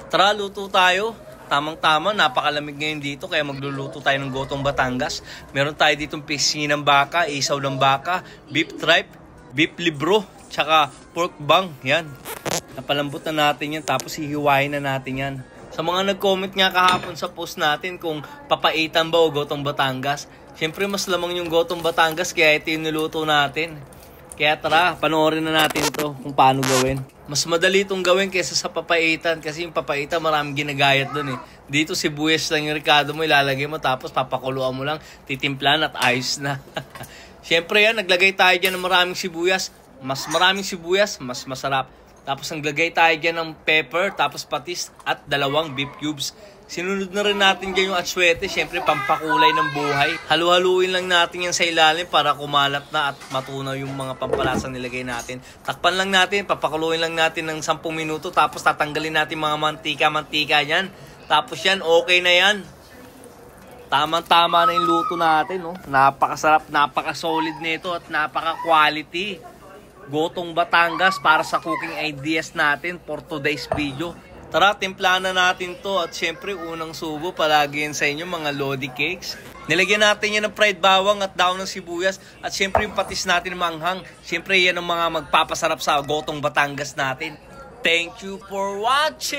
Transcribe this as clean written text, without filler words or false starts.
Tara, luto tayo. Tamang-tama, napakalamig ngayon dito kaya magluluto tayo ng gotong Batangas. Meron tayo ditong pisngi ng baka, isaw ng baka, beef tripe, beef libro, tsaka pork bang. Yan. Napalambot na natin yan tapos hihiwain na natin yan. Sa mga nag-comment nga kahapon sa post natin kung papaitan ba o gotong Batangas, syempre mas lamang yung gotong Batangas kaya ito yung niluto natin. Kaya tara, panoorin na natin to kung paano gawin. Mas madali itong gawin kaysa sa papaitan kasi yung papaitan maraming ginagayat dun eh. Dito sibuyas lang yung ricado mo, ilalagay mo tapos papakuluan mo lang, titimplan at ayos na. Siyempre yan, naglagay tayo dyan ng maraming sibuyas. Mas maraming sibuyas, mas masarap. Tapos naglagay tayo dyan ng pepper, tapos patis at 2 beef cubes. Sinunod na rin natin dyan yung atsuete, syempre pampakulay ng buhay. Halu-haluin lang natin yan sa ilalim para kumalat na at matunaw yung mga pampalasang nilagay natin. Takpan lang natin, papakuluin lang natin ng 10 minuto, tapos tatanggalin natin mga mantika-mantika yan. Tapos yan, okay na yan. Tamang-tama na yung luto natin, no? Napakasarap, napaka-solid nito at napaka-quality. Gotong Batangas para sa cooking ideas natin for today's video. Tara, timplahan na natin to at syempre unang subo palagi yan sa inyo mga Lodi Cakes. Nilagyan natin yan ng fried bawang at daon ng sibuyas at syempre yung patis natin manghang. Syempre yan ang mga magpapasarap sa Gotong Batangas natin. Thank you for watching!